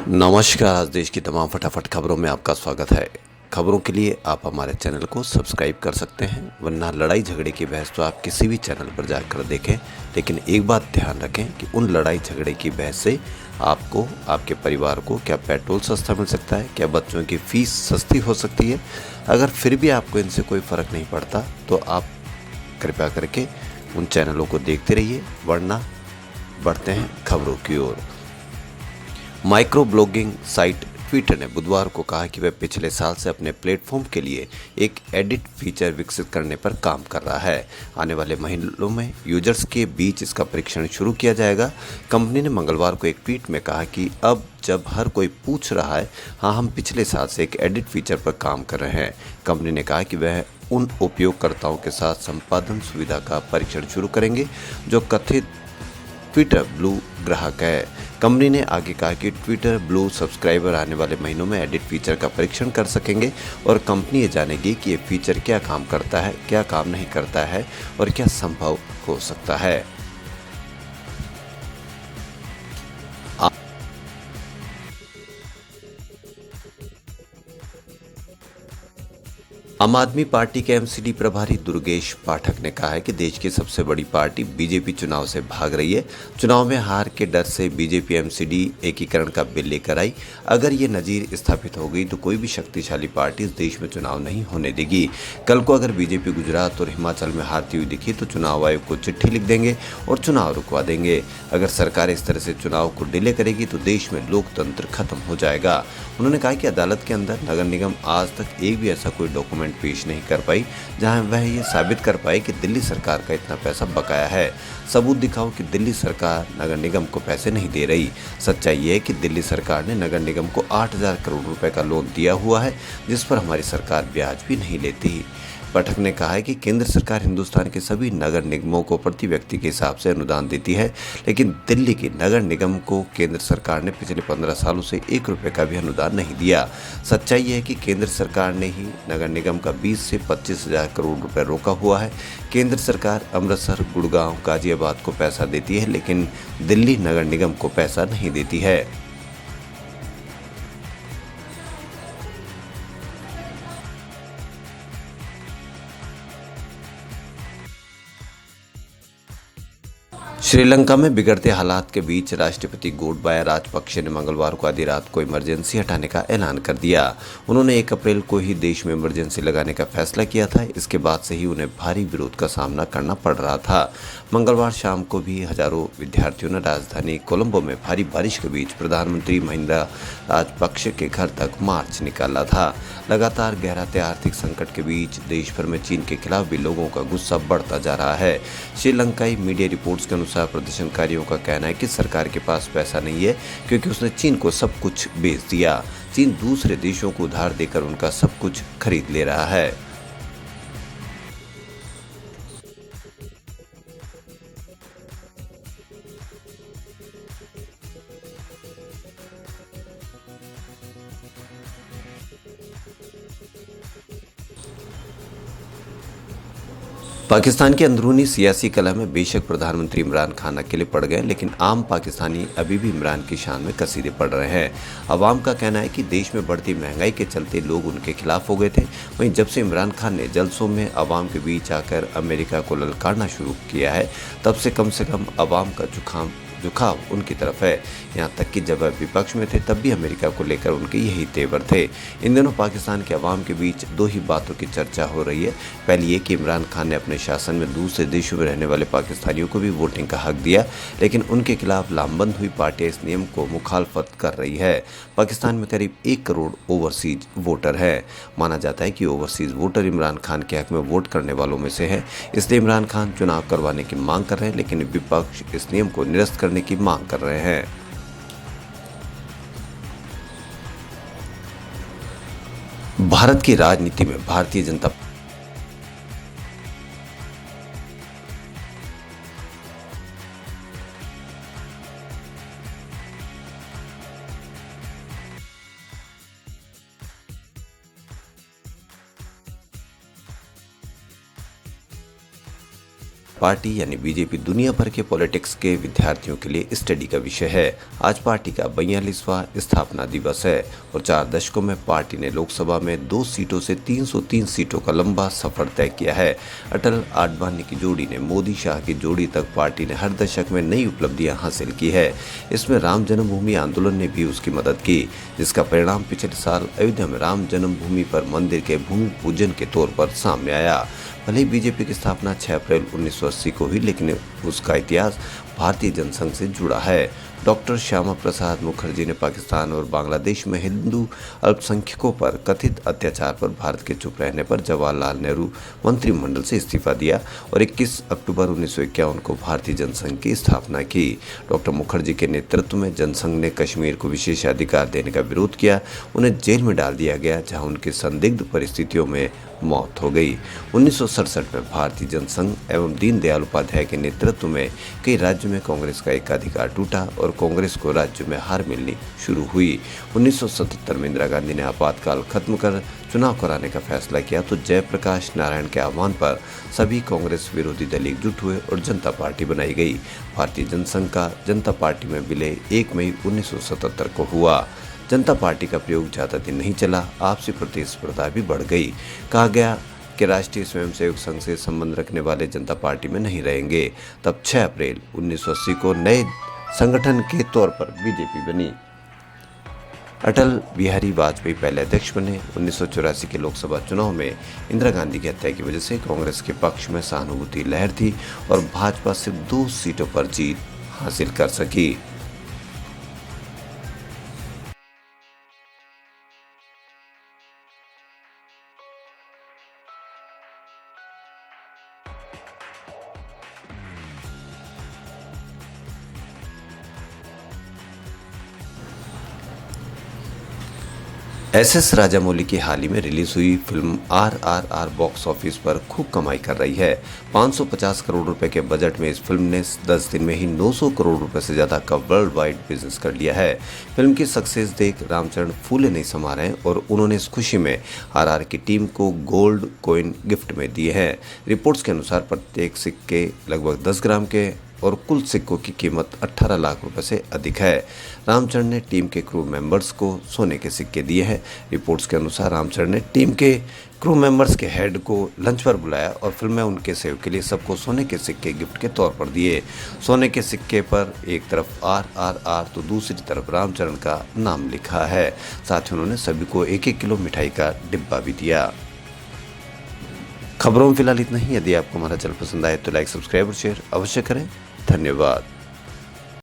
नमस्कार। आज देश की तमाम फटाफट खबरों में आपका स्वागत है। खबरों के लिए आप हमारे चैनल को सब्सक्राइब कर सकते हैं, वरना लड़ाई झगड़े की बहस तो आप किसी भी चैनल पर जाकर देखें। लेकिन एक बात ध्यान रखें कि उन लड़ाई झगड़े की बहस से आपको, आपके परिवार को क्या पेट्रोल सस्ता मिल सकता है, क्या बच्चों की फीस सस्ती हो सकती है। अगर फिर भी आपको इनसे कोई फ़र्क नहीं पड़ता तो आप कृपया करके उन चैनलों को देखते रहिए, वरना बढ़ते हैं खबरों की ओर। माइक्रो ब्लॉगिंग साइट ट्विटर ने बुधवार को कहा कि वह पिछले साल से अपने प्लेटफॉर्म के लिए एक एडिट फीचर विकसित करने पर काम कर रहा है। आने वाले महीनों में यूजर्स के बीच इसका परीक्षण शुरू किया जाएगा। कंपनी ने मंगलवार को एक ट्वीट में कहा कि अब जब हर कोई पूछ रहा है, हाँ, हम पिछले साल से एक एडिट फीचर पर काम कर रहे हैं। कंपनी ने कहा कि वह उन उपयोगकर्ताओं के साथ संपादन सुविधा का परीक्षण शुरू करेंगे जो कथित ट्विटर ब्लू ग्राहक है। कंपनी ने आगे कहा कि ट्विटर ब्लू सब्सक्राइबर आने वाले महीनों में एडिट फीचर का परीक्षण कर सकेंगे और कंपनी ये जानेगी कि ये फीचर क्या काम करता है, क्या काम नहीं करता है और क्या संभव हो सकता है। आम आदमी पार्टी के एमसीडी प्रभारी दुर्गेश पाठक ने कहा है कि देश की सबसे बड़ी पार्टी बीजेपी चुनाव से भाग रही है। चुनाव में हार के डर से बीजेपी एमसीडी एकीकरण का बिल लेकर आई। अगर ये नजीर स्थापित हो गई तो कोई भी शक्तिशाली पार्टी इस देश में चुनाव नहीं होने देगी। कल को अगर बीजेपी गुजरात और हिमाचल में हारती हुई दिखी तो चुनाव आयोग को चिट्ठी लिख देंगे और चुनाव रुकवा देंगे। अगर सरकार इस तरह से चुनाव को डिले करेगी तो देश में लोकतंत्र खत्म हो जाएगा। उन्होंने कहा कि अदालत के अंदर नगर निगम आज तक एक भी ऐसा कोई डॉक्यूमेंट पेश नहीं कर पाई जहां वह ये साबित कर पाए कि दिल्ली सरकार का इतना पैसा बकाया है। सबूत दिखाओ कि दिल्ली सरकार नगर निगम को पैसे नहीं दे रही। सच्चाई ये है कि दिल्ली सरकार ने नगर निगम को 8,000 करोड़ रुपए का लोन दिया हुआ है, जिस पर हमारी सरकार ब्याज भी नहीं लेती। पाठक ने कहा है कि केंद्र सरकार हिंदुस्तान के सभी नगर निगमों को प्रति व्यक्ति के हिसाब से अनुदान देती है, लेकिन दिल्ली के नगर निगम को केंद्र सरकार ने पिछले 15 सालों से 1 रुपये का भी अनुदान नहीं दिया। सच्चाई यह है कि केंद्र सरकार ने ही नगर निगम का 20 से 25,000 करोड़ रुपए रोका हुआ है। केंद्र सरकार अमृतसर, गुड़गांव, गाजियाबाद को पैसा देती है, लेकिन दिल्ली नगर निगम को पैसा नहीं देती है। श्रीलंका में बिगड़ते हालात के बीच राष्ट्रपति गोटबाया राजपक्षे ने मंगलवार को आधी रात को इमरजेंसी हटाने का ऐलान कर दिया। उन्होंने 1 अप्रैल को ही देश में इमरजेंसी लगाने का फैसला किया था। इसके बाद से ही उन्हें भारी विरोध का सामना करना पड़ रहा था। मंगलवार शाम को भी हजारों विद्यार्थियों ने राजधानी कोलंबो में भारी बारिश के बीच प्रधानमंत्री महिंदा राजपक्षे के घर तक मार्च निकाला था। लगातार गहराते आर्थिक संकट के बीच देश भर में चीन के खिलाफ भी लोगों का गुस्सा बढ़ता जा रहा है। श्रीलंकाई मीडिया रिपोर्ट्स के अनुसार प्रदर्शनकारियों का कहना है कि सरकार के पास पैसा नहीं है, क्योंकि उसने चीन को सब कुछ बेच दिया। चीन दूसरे देशों को उधार देकर उनका सब कुछ खरीद ले रहा है। पाकिस्तान की अंदरूनी सियासी कलह में बेशक प्रधानमंत्री इमरान खान अकेले पड़ गए, लेकिन आम पाकिस्तानी अभी भी इमरान की शान में कसीदे पड़ रहे हैं। अवाम का कहना है कि देश में बढ़ती महंगाई के चलते लोग उनके खिलाफ हो गए थे। वहीं जब से इमरान खान ने जलसों में अवाम के बीच आकर अमेरिका को ललकारना शुरू किया है, तब से कम अवाम का झुकाव उनकी तरफ है। यहाँ तक कि जब वह विपक्ष में थे तब भी अमेरिका को लेकर उनके यही तेवर थे। इन दिनों पाकिस्तान के अवाम के बीच 2 ही बातों की चर्चा हो रही है। पहली ये कि इमरान खान ने अपने शासन में दूसरे देशों में रहने वाले पाकिस्तानियों को भी वोटिंग का हक दिया, लेकिन उनके खिलाफ लामबंद हुई पार्टियां इस नियम को मुखालफत कर रही है। पाकिस्तान में करीब 1 करोड़ ओवरसीज वोटर है। माना जाता है कि ओवरसीज वोटर इमरान खान के हक में वोट करने वालों में से है, इसलिए इमरान खान चुनाव करवाने की मांग कर रहे हैं, लेकिन विपक्ष इस नियम को निरस्त करने की मांग कर रहे हैं। भारत की राजनीति में भारतीय जनता पार्टी यानी बीजेपी दुनिया भर के पॉलिटिक्स के विद्यार्थियों के लिए स्टडी का विषय है। आज पार्टी का 42वां स्थापना दिवस है और 4 दशकों में पार्टी ने लोकसभा में 2 सीटों से 303 सीटों का लंबा सफर तय किया है। अटल आडवाणी की जोड़ी ने मोदी शाह की जोड़ी तक पार्टी ने हर दशक में नई उपलब्धियां हासिल की है। इसमें राम जन्मभूमि आंदोलन ने भी उसकी मदद की, जिसका परिणाम पिछले साल अयोध्या में राम जन्मभूमि पर मंदिर के भूमि पूजन के तौर पर सामने आया। भले ही बीजेपी की स्थापना 6 अप्रैल 1980 को हुई, लेकिन उसका इतिहास भारतीय जनसंघ से जुड़ा है। डॉक्टर श्यामा प्रसाद मुखर्जी ने पाकिस्तान और बांग्लादेश में हिंदू अल्पसंख्यकों पर कथित अत्याचार पर भारत के चुप रहने पर जवाहरलाल नेहरू मंत्रिमंडल से इस्तीफा दिया और 21 अक्टूबर 1951 को भारतीय जनसंघ की स्थापना की। डॉक्टर मुखर्जी के नेतृत्व में जनसंघ ने कश्मीर को विशेषाधिकार देने का विरोध किया। उन्हें जेल में डाल दिया गया, जहां उनकी संदिग्ध परिस्थितियों में मौत हो गई। 1967 में भारतीय जनसंघ एवं दीनदयाल उपाध्याय के नेतृत्व में कई राज्यों में कांग्रेस का एकाधिकार टूटा और कांग्रेस को राज्य में हार मिलनी शुरू हुई। 1977 में इंदिरा गांधी ने आपातकाल खत्म कर चुनाव कराने का फैसला किया तो जयप्रकाश नारायण के आह्वान पर सभी कांग्रेस विरोधी दल एकजुट हुए और जनता पार्टी बनाई गई। भारतीय जनसंघ का जनता पार्टी में विलय 1 मई 1977 को हुआ। जनता पार्टी का प्रयोग ज़्यादा दिन नहीं चला, आपसी प्रतिस्पर्धा भी बढ़ गई। कहा गया कि राष्ट्रीय स्वयंसेवक संघ से संबंध रखने वाले जनता पार्टी में नहीं रहेंगे। तब 6 अप्रैल 1980 को नए संगठन के तौर पर बीजेपी बनी। अटल बिहारी वाजपेयी पहले अध्यक्ष बने। 1984 के लोकसभा चुनाव में इंदिरा गांधी की हत्या की वजह से कांग्रेस के पक्ष में सहानुभूति लहर थी और भाजपा सिर्फ 2 सीटों पर जीत हासिल कर सकी। एस राजामौली की हाल ही में रिलीज हुई फिल्म RRR बॉक्स ऑफिस पर खूब कमाई कर रही है। 550 करोड़ रुपए के बजट में इस फिल्म ने 10 दिन में ही 900 करोड़ रुपए से ज्यादा का वर्ल्ड वाइड बिजनेस कर लिया है। फिल्म की सक्सेस देख रामचरण फूले नहीं समा रहे हैं और उन्होंने इस खुशी में RRR की टीम को गोल्ड कॉइन गिफ्ट में दिए हैं। रिपोर्ट्स के अनुसार प्रत्येक सिक्के लगभग 10 ग्राम के और कुल सिक्कों की कीमत 18 लाख रुपए से अधिक है। रामचरण ने टीम के क्रू मेंबर्स को सोने के सिक्के दिए हैं। रिपोर्ट्स के अनुसार रामचरण ने टीम के क्रू मेंबर्स के हेड को लंच पर बुलाया और फिल्म में उनके सहयोग के लिए सबको सोने के सिक्के गिफ्ट के तौर पर दिए। सोने के सिक्के पर एक तरफ RRR तो दूसरी तरफ रामचरण का नाम लिखा है। साथ ही उन्होंने सभी को 1-1 किलो मिठाई का डिब्बा भी दिया। खबरों में फिलहाल इतना ही। यदि आपको हमारा चैनल पसंद आए तो लाइक, सब्सक्राइब और शेयर अवश्य करें। धन्यवाद।